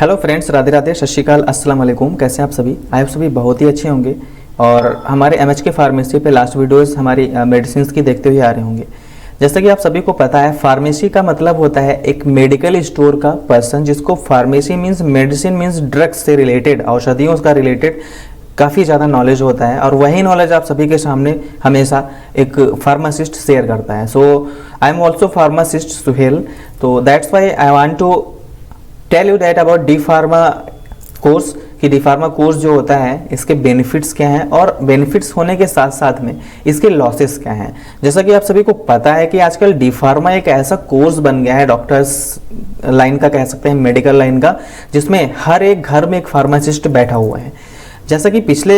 Hello friends, Radhe Radhe, सत श्री अकाल, अस्सलाम वालेकुम। कैसे हैं आप सभी? आप सभी बहुत ही अच्छे होंगे और हमारे MHK फार्मेसी पे लास्ट वीडियोस हमारी मेडिसिन की देखते हुए आ रहे होंगे। जैसा कि आप सभी को पता है, फार्मेसी का मतलब होता है एक मेडिकल स्टोर का पर्सन, जिसको pharmacy means medicine means drugs से रिलेटेड, औषधियों का रिलेटेड काफ़ी ज़्यादा नॉलेज होता है और वही नॉलेज आप सभी के सामने हमेशा एक फार्मासिस्ट शेयर करता है। So I am also pharmacist Suhel, तो that's why I want to tell you that about D pharma course कि डी फार्मा कोर्स जो होता है इसके बेनिफिट्स क्या हैं और बेनिफिट्स होने के साथ साथ में इसके लॉसेस क्या हैं। जैसा कि आप सभी को पता है कि आजकल डी फार्मा एक ऐसा कोर्स बन गया है डॉक्टर्स लाइन का, कह सकते हैं मेडिकल लाइन का, जिसमें हर एक घर में एक फार्मासिस्ट बैठा हुआ है। जैसा कि पिछले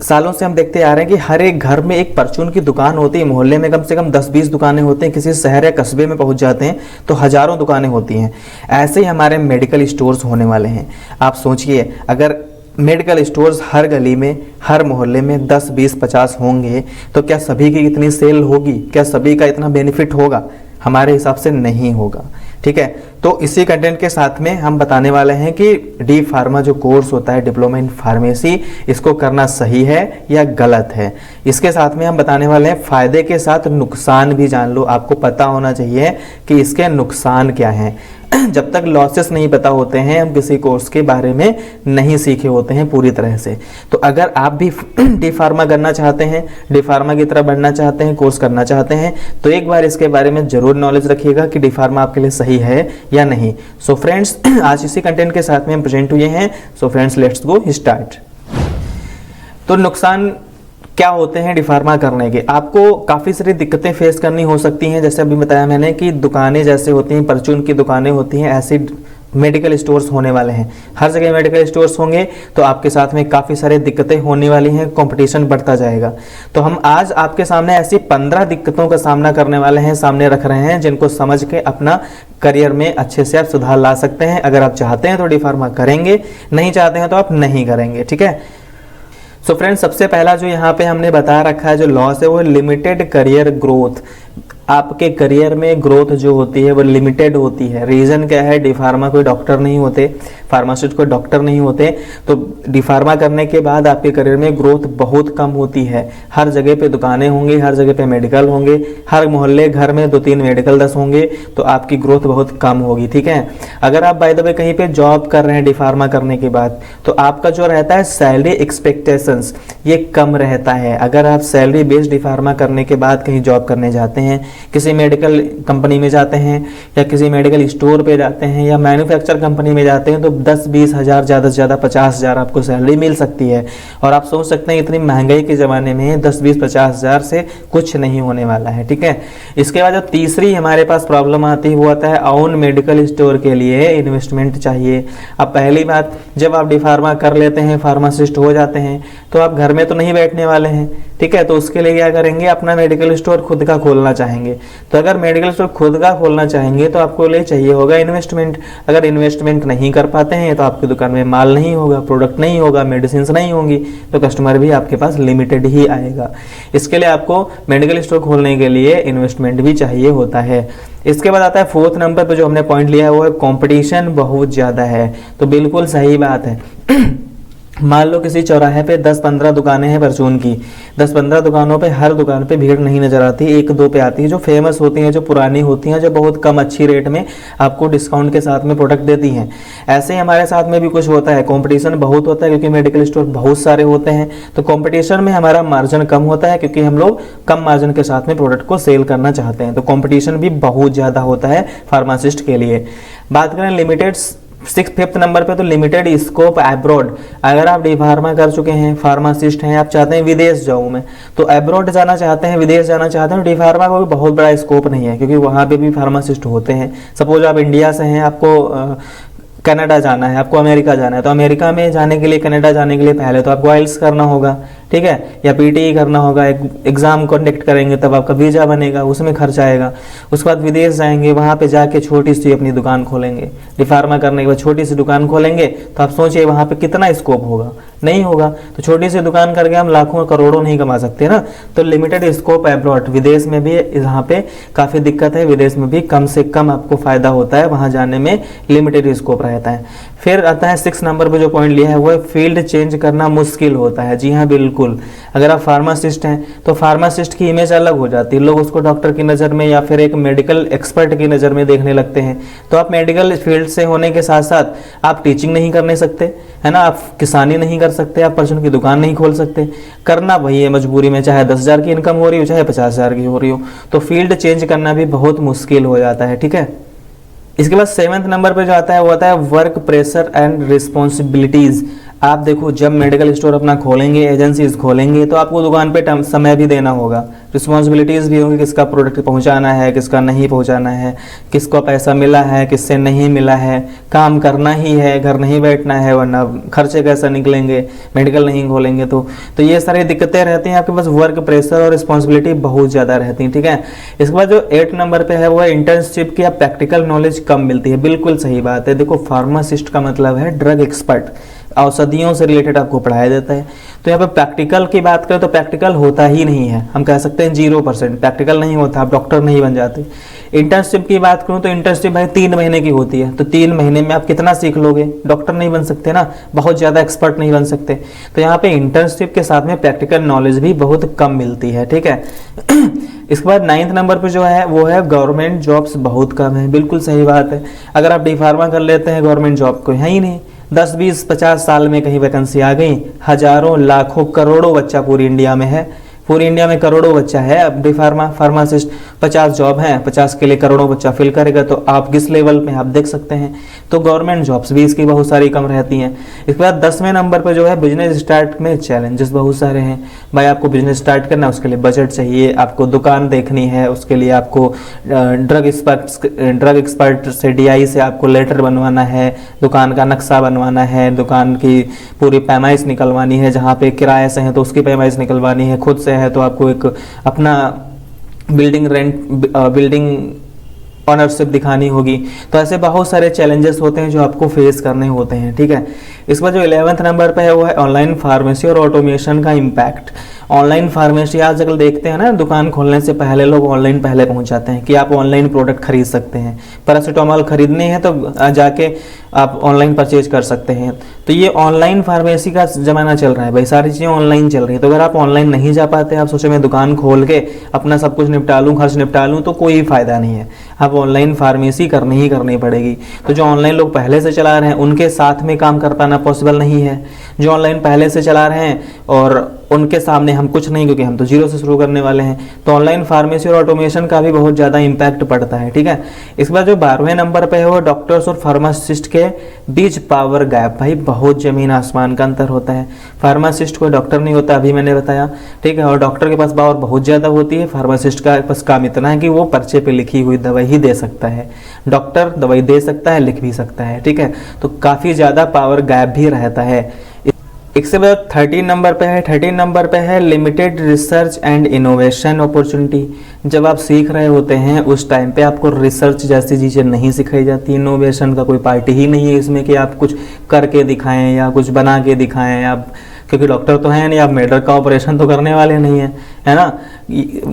सालों से हम देखते आ रहे हैं कि हर एक घर में एक परचून की दुकान होती है, मोहल्ले में कम से कम 10-20 दुकानें होती हैं, किसी शहर या कस्बे में पहुंच जाते हैं तो हजारों दुकानें होती हैं। ऐसे ही हमारे मेडिकल स्टोर्स होने वाले हैं। आप सोचिए, अगर मेडिकल स्टोर्स हर गली में, हर मोहल्ले में 10, 20, 50 होंगे तो क्या सभी की इतनी सेल होगी? क्या सभी का इतना बेनिफिट होगा? हमारे हिसाब से नहीं होगा। ठीक है, तो इसी कंटेंट के साथ में हम बताने वाले हैं कि डी फार्मा जो कोर्स होता है, डिप्लोमा इन फार्मेसी, इसको करना सही है या गलत है। इसके साथ में हम बताने वाले हैं फायदे के साथ नुकसान भी जान लो। आपको पता होना चाहिए कि इसके नुकसान क्या हैं। जब तक लॉसेस नहीं पता होते हैं, हम किसी कोर्स के बारे में नहीं सीखे होते हैं पूरी तरह से। तो अगर आप भी डी फार्मा करना चाहते हैं, डी फार्मा की तरह बढ़ना चाहते हैं, कोर्स करना चाहते हैं, तो एक बार इसके बारे में जरूर नॉलेज रखिएगा कि डी फार्मा आपके लिए सही है या नहीं। सो फ्रेंड्स, आज इसी कंटेंट के साथ में हम प्रेजेंट हुए हैं। So friends, let's go start. तो नुकसान क्या होते हैं डी फार्मा करने के? आपको काफ़ी सारी दिक्कतें फेस करनी हो सकती हैं। जैसे अभी बताया मैंने कि दुकानें जैसे होती हैं, परचून की दुकानें होती हैं, ऐसे मेडिकल स्टोर्स होने वाले हैं। हर जगह मेडिकल स्टोर्स होंगे तो आपके साथ में काफ़ी सारी दिक्कतें होने वाली हैं, कंपटीशन बढ़ता जाएगा। तो हम आज आपके सामने ऐसी 15 दिक्कतों का सामना करने वाले हैं, सामने रख रहे हैं, जिनको समझ के अपना करियर में अच्छे से आप सुधार ला सकते हैं। अगर आप चाहते हैं तो डी फार्मा करेंगे, नहीं चाहते हैं तो आप नहीं करेंगे। ठीक है, सो फ्रेंड्स, सबसे पहला जो यहाँ पे हमने बता रखा है जो लॉस है वो लिमिटेड करियर ग्रोथ। आपके करियर में ग्रोथ जो होती है वो लिमिटेड होती है। रीज़न क्या है? डी फार्मा कोई डॉक्टर नहीं होते, फार्मासिस्ट कोई डॉक्टर नहीं होते, तो डी फार्मा करने के बाद आपके करियर में ग्रोथ बहुत कम होती है। हर जगह पे दुकानें होंगी, हर जगह पे मेडिकल होंगे, हर मोहल्ले घर में 2-3 मेडिकल 10 होंगे, तो आपकी ग्रोथ बहुत कम होगी। ठीक है, अगर आप बाय द वे कहीं पे जॉब कर रहे हैं डी फार्मा करने के बाद, तो आपका जो रहता है सैलरी एक्सपेक्टेशंस ये कम रहता है। अगर आप सैलरी बेस्ड डी फार्मा करने के बाद कहीं जॉब करने जाते हैं, किसी मेडिकल कंपनी में जाते हैं या किसी मेडिकल स्टोर पे जाते हैं या मैन्युफैक्चर कंपनी में जाते हैं, तो 10-20 हज़ार, ज़्यादा से ज़्यादा 50 हज़ार आपको सैलरी मिल सकती है। और आप सोच सकते हैं इतनी महंगाई के ज़माने में 10-20-50 हज़ार से कुछ नहीं होने वाला है। ठीक है, इसके बाद जो तीसरी हमारे पास प्रॉब्लम आती है वो आता है ओन मेडिकल स्टोर के लिए इन्वेस्टमेंट चाहिए। अब पहली बात, जब आप डी फार्मा कर लेते हैं, फार्मासिस्ट हो जाते हैं, तो आप घर में तो नहीं बैठने वाले हैं। ठीक है, तो उसके लिए क्या करेंगे? अपना मेडिकल स्टोर खुद का खोलना चाहेंगे। तो अगर मेडिकल स्टोर खुद का खोलना चाहेंगे तो आपको लिए चाहिए होगा इन्वेस्टमेंट। अगर इन्वेस्टमेंट नहीं कर पाते हैं तो आपकी दुकान में माल नहीं होगा, प्रोडक्ट नहीं होगा, मेडिसिन नहीं होंगी, तो कस्टमर भी आपके पास लिमिटेड ही आएगा। इसके लिए आपको मेडिकल स्टोर खोलने के लिए इन्वेस्टमेंट भी चाहिए होता है। इसके बाद आता है 4th नंबर पर जो हमने पॉइंट लिया है वो है कंपटीशन बहुत ज़्यादा है। तो बिल्कुल सही बात है। मान लो किसी चौराहे पे 10-15 दुकानें हैं परचून की, 10-15 दुकानों पे हर दुकान पे भीड़ नहीं नजर आती, 1-2 पे आती है जो फेमस होती हैं, जो पुरानी होती हैं, जो बहुत कम अच्छी रेट में आपको डिस्काउंट के साथ में प्रोडक्ट देती हैं। ऐसे ही हमारे साथ में भी कुछ होता है, कंपटीशन बहुत होता है क्योंकि मेडिकल स्टोर बहुत सारे होते हैं। तो कंपटीशन में हमारा मार्जिन कम होता है क्योंकि हम लोग कम मार्जिन के साथ में प्रोडक्ट को सेल करना चाहते हैं। तो कॉम्पिटिशन भी बहुत ज़्यादा होता है फार्मासिस्ट के लिए। बात करें लिमिटेड 5th नंबर पे, तो लिमिटेड स्कोप एब्रॉड। अगर आप डी फार्मा कर चुके हैं, फार्मासिस्ट हैं, आप चाहते हैं विदेश जाऊं मैं, तो एब्रॉड जाना चाहते हैं, विदेश जाना चाहते हैं, डी फार्मा को भी बहुत बड़ा स्कोप नहीं है क्योंकि वहाँ पे भी फार्मासिस्ट होते हैं। सपोज आप इंडिया से हैं, आपको कनाडा जाना है, आपको अमेरिका जाना है, तो अमेरिका में जाने के लिए, कनाडा जाने के लिए पहले तो आपको आइल्स करना होगा। ठीक है, या पीटीई करना होगा, एक एग्ज़ाम कंडक्ट करेंगे तब आपका वीज़ा बनेगा, उसमें खर्च आएगा। उसके बाद विदेश जाएंगे, वहाँ पे जाके छोटी सी अपनी दुकान खोलेंगे, डिफार्मा करने के बाद छोटी सी दुकान खोलेंगे, तो आप सोचिए वहाँ पे कितना स्कोप होगा, नहीं होगा। तो छोटी सी दुकान करके हम लाखों करोड़ों नहीं कमा सकते ना। तो लिमिटेड स्कोप अब्रॉड, विदेश में भी यहाँ पे काफ़ी दिक्कत है, विदेश में भी कम से कम आपको फ़ायदा होता है, वहाँ जाने में लिमिटेड स्कोप रहता है। फिर आता है 6 नंबर पे जो पॉइंट लिया है वो है फील्ड चेंज करना मुश्किल होता है। जी हाँ बिल्कुल, अगर आप फार्मासिस्ट हैं तो फार्मासिस्ट की इमेज अलग हो जाती है, लोग उसको डॉक्टर की नज़र में या फिर एक मेडिकल एक्सपर्ट की नज़र में देखने लगते हैं। तो आप मेडिकल फील्ड से होने के साथ साथ आप टीचिंग नहीं करने सकते, है ना, आप किसानी नहीं कर सकते, आप परचून की दुकान नहीं खोल सकते, करना वही है मजबूरी में, चाहे 10,000 की इनकम हो रही हो चाहे 50,000 की हो रही हो। तो फील्ड चेंज करना भी बहुत मुश्किल हो जाता है, ठीक है। इसके बाद 7वें नंबर पे जो आता है वो आता है वर्क प्रेशर एंड रिस्पॉन्सिबिलिटीज़। आप देखो जब मेडिकल स्टोर अपना खोलेंगे, एजेंसीज खोलेंगे, तो आपको दुकान पे समय भी देना होगा, रिस्पॉन्सिबिलिटीज़ भी होंगी, किसका प्रोडक्ट पहुंचाना है, किसका नहीं पहुंचाना है, किसको पैसा मिला है, किससे नहीं मिला है, काम करना ही है, घर नहीं बैठना है, वरना खर्चे कैसे निकलेंगे, मेडिकल नहीं खोलेंगे तो ये सारी दिक्कतें रहती हैं आपके पास। वर्क प्रेशर और रिस्पॉन्सिबिलिटी बहुत ज़्यादा रहती हैं, ठीक है। इसके बाद जो 8 नंबर पर है वो है इंटर्नशिप की या प्रैक्टिकल नॉलेज कम मिलती है। बिल्कुल सही बात है। देखो फार्मासिस्ट का मतलब है ड्रग एक्सपर्ट, औषधियों से रिलेटेड आपको पढ़ाया जाता है। तो यहाँ पे प्रैक्टिकल की बात करें तो प्रैक्टिकल होता ही नहीं है, हम कह सकते हैं 0% प्रैक्टिकल नहीं होता, आप डॉक्टर नहीं बन जाते। इंटर्नशिप की बात करूँ तो इंटर्नशिप भाई 3 महीने की होती है, तो 3 महीने में आप कितना सीख लोगे, डॉक्टर नहीं बन सकते ना, बहुत ज़्यादा एक्सपर्ट नहीं बन सकते। तो यहाँ पे इंटर्नशिप के साथ में प्रैक्टिकल नॉलेज भी बहुत कम मिलती है, ठीक है। इसके बाद 9th नंबर पे जो है वो है गवर्नमेंट जॉब्स बहुत कम है। बिल्कुल सही बात है। अगर आप डी फार्मा कर लेते हैं, गवर्नमेंट जॉब कोई है ही नहीं, 10, 20, 50 साल में कहीं वैकेंसी आ गई, हजारों लाखों करोड़ों बच्चा पूरी इंडिया में है, पूरी इंडिया में करोड़ों बच्चा है। अब डी फार्मासिस्ट 50 जॉब हैं, 50 के लिए करोड़ों बच्चा फिल करेगा, तो आप किस लेवल में आप देख सकते हैं। तो गवर्नमेंट जॉब्स भी इसकी बहुत सारी कम रहती हैं। इसके बाद 10वें नंबर पर जो है बिजनेस स्टार्ट में चैलेंजेस बहुत सारे हैं। भाई आपको बिजनेस स्टार्ट करना है, उसके लिए बजट चाहिए, आपको दुकान देखनी है, उसके लिए आपको ड्रग एक्सपर्ट से DI से आपको लेटर बनवाना है, दुकान का नक्शा बनवाना है, दुकान की पूरी पैमाइश निकलवानी है, जहाँ पे किराए से है तो उसकी पैमाइश निकलवानी है, खुद से है तो आपको एक अपना बिल्डिंग ऑनरशिप दिखानी होगी। तो ऐसे बहुत सारे चैलेंजेस होते हैं जो आपको फेस करने होते हैं, ठीक है। इस पर जो 11वें नंबर पे है वो है ऑनलाइन फार्मेसी और ऑटोमेशन का इम्पैक्ट। ऑनलाइन फार्मेसी आजकल देखते हैं ना, दुकान खोलने से पहले लोग ऑनलाइन पहले पहुंच जाते हैं कि आप ऑनलाइन प्रोडक्ट खरीद सकते हैं, पैरासीटामॉल खरीदने हैं तो जाके आप ऑनलाइन परचेज कर सकते हैं। तो ये ऑनलाइन फार्मेसी का ज़माना चल रहा है भाई, सारी चीज़ें ऑनलाइन चल रही है। तो अगर आप ऑनलाइन नहीं जा पाते, आप सोचे मैं दुकान खोल के अपना सब कुछ निपटा लूँ, खर्च निपटा लूँ, तो कोई फ़ायदा नहीं है। आप ऑनलाइन फार्मेसी करनी पड़ेगी। तो जो ऑनलाइन लोग पहले से चला रहे हैं उनके साथ में काम कर पाना पॉसिबल नहीं है। जो ऑनलाइन पहले से चला रहे हैं और उनके सामने हम कुछ नहीं, क्योंकि हम तो 0 से शुरू करने वाले हैं। तो ऑनलाइन फार्मेसी और ऑटोमेशन का भी बहुत ज़्यादा इम्पैक्ट पड़ता है, ठीक है। इसके बाद जो 12वें नंबर पे है वो डॉक्टर्स और फार्मासिस्ट के बीच पावर गैप। भाई बहुत ज़मीन आसमान का अंतर होता है। फार्मासिस्ट कोई डॉक्टर नहीं होता, अभी मैंने बताया, ठीक है, और डॉक्टर के पास पावर बहुत ज़्यादा होती है। फार्मासिस्ट का पास काम इतना है कि वो पर्चे पे लिखी हुई दवाई ही दे सकता है। डॉक्टर दवाई दे सकता है, लिख भी सकता है, ठीक है। तो काफ़ी ज़्यादा पावर गैप भी रहता है। इसके बाद 13 नंबर पे है, 13 नंबर पे है limited research and innovation opportunity. जब आप सीख रहे होते हैं उस टाइम पे आपको रिसर्च जैसी चीज़ें नहीं सिखाई जाती, इनोवेशन का कोई पार्टी ही नहीं है इसमें कि आप कुछ करके दिखाएं या कुछ बना के दिखाएं। आप क्योंकि डॉक्टर तो हैं नहीं, आप मेडर का ऑपरेशन तो करने वाले नहीं हैं, है ना,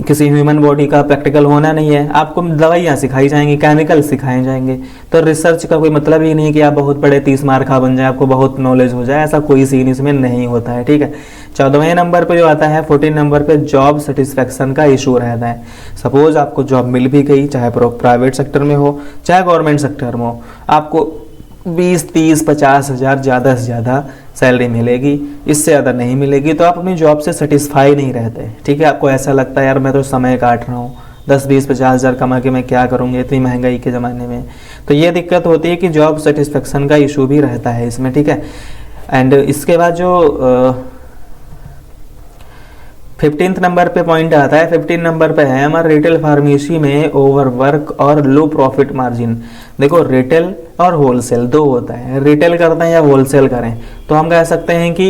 किसी ह्यूमन बॉडी का प्रैक्टिकल होना नहीं है। आपको दवाइयाँ सिखाई जाएंगी, केमिकल सिखाए जाएंगे। तो रिसर्च का कोई मतलब ही नहीं कि आप बहुत बड़े 30 मार्का बन जाए, आपको बहुत नॉलेज हो जाए, ऐसा कोई सीन इसमें नहीं होता है, ठीक है। 14वें नंबर पे जो आता है 14 नंबर पे जॉब सेटिस्फेक्शन का इशू रहता है। सपोज आपको जॉब मिल भी गई, चाहे प्राइवेट सेक्टर में हो चाहे गवर्नमेंट सेक्टर में हो, आपको 20, 30, 50 हज़ार ज़्यादा से ज़्यादा सैलरी मिलेगी, इससे ज़्यादा नहीं मिलेगी। तो आप अपनी जॉब से सेटिस्फाई नहीं रहते, ठीक है। आपको ऐसा लगता है यार मैं तो समय काट रहा हूँ, 10, 20, 50 हज़ार कमा के मैं क्या करूँगी इतनी महंगाई के ज़माने में। तो ये दिक्कत होती है कि जॉब सेटिस्फेक्शन का इशू भी रहता है इसमें, ठीक है। एंड इसके बाद जो 15th नंबर पे पॉइंट आता है, 15 नंबर पे है हमारा रिटेल फार्मेसी में ओवरवर्क और लो प्रॉफिट मार्जिन। देखो रिटेल और होलसेल दो होता है, रिटेल करते हैं या होलसेल करें, तो हम कह सकते हैं कि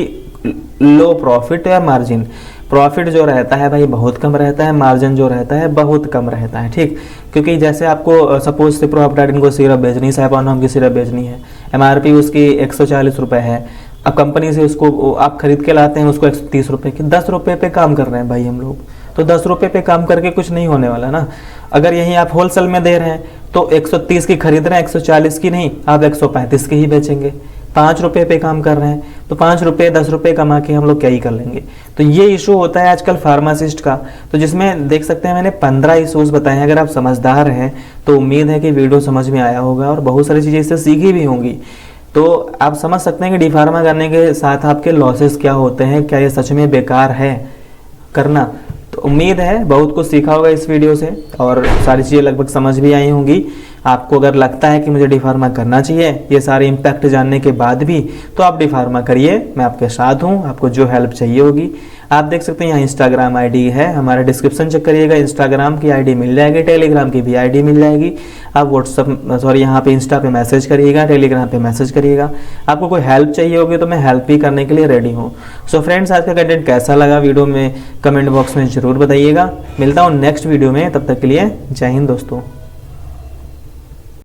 लो प्रॉफिट या मार्जिन। प्रॉफिट जो रहता है भाई बहुत कम रहता है, मार्जिन जो रहता है बहुत कम रहता है, ठीक। क्योंकि जैसे आपको सपोज से प्रोप्राइटर को सिरप बेचनी है, सैफरॉन की सिरप बेचनी है, MRP उसकी 140 रुपये है। अब कंपनी से उसको आप खरीद के लाते हैं उसको 130 रुपये की, 10 रुपये पे काम कर रहे हैं भाई हम लोग। तो 10 रुपये पे काम करके कुछ नहीं होने वाला ना। अगर यहीं आप होलसेल में दे रहे हैं तो 130 की खरीद रहे हैं, 140 की नहीं, आप 135 की ही बेचेंगे। 5 रुपये पे काम कर रहे हैं तो 5 रुपये 10 रुपये कमा के हम लोग क्या ही कर लेंगे। तो ये इशू होता है आजकल फार्मासिस्ट का। तो जिसमें देख सकते हैं मैंने 15 इशूज़ बताए हैं। अगर आप समझदार हैं तो उम्मीद है कि वीडियो समझ में आया होगा और बहुत सारी चीज़ें इससे सीखी भी होंगी। तो आप समझ सकते हैं कि डी फार्मा करने के साथ आपके लॉसेस क्या होते हैं, क्या ये सच में बेकार है करना। तो उम्मीद है बहुत कुछ सीखा होगा इस वीडियो से और सारी चीज़ें लगभग समझ भी आई होंगी। आपको अगर लगता है कि मुझे डी फार्मा करना चाहिए ये सारे इम्पैक्ट जानने के बाद भी, तो आप डी फार्मा करिए, मैं आपके साथ हूँ। आपको जो हेल्प चाहिए होगी आप देख सकते हैं यहाँ इंस्टाग्राम आईडी है, हमारा डिस्क्रिप्शन चेक करिएगा, इंस्टाग्राम की आईडी मिल जाएगी, टेलीग्राम की भी आईडी मिल जाएगी। आप यहाँ पे इंस्टा पे मैसेज करिएगा, टेलीग्राम पे मैसेज करिएगा। आपको कोई हेल्प चाहिए होगी तो मैं हेल्प भी करने के लिए रेडी हूँ। सो फ्रेंड्स, आज का कंटेंट कैसा लगा वीडियो में कमेंट बॉक्स में ज़रूर बताइएगा। मिलता हूँ नेक्स्ट वीडियो में, तब तक के लिए जय हिंद दोस्तों।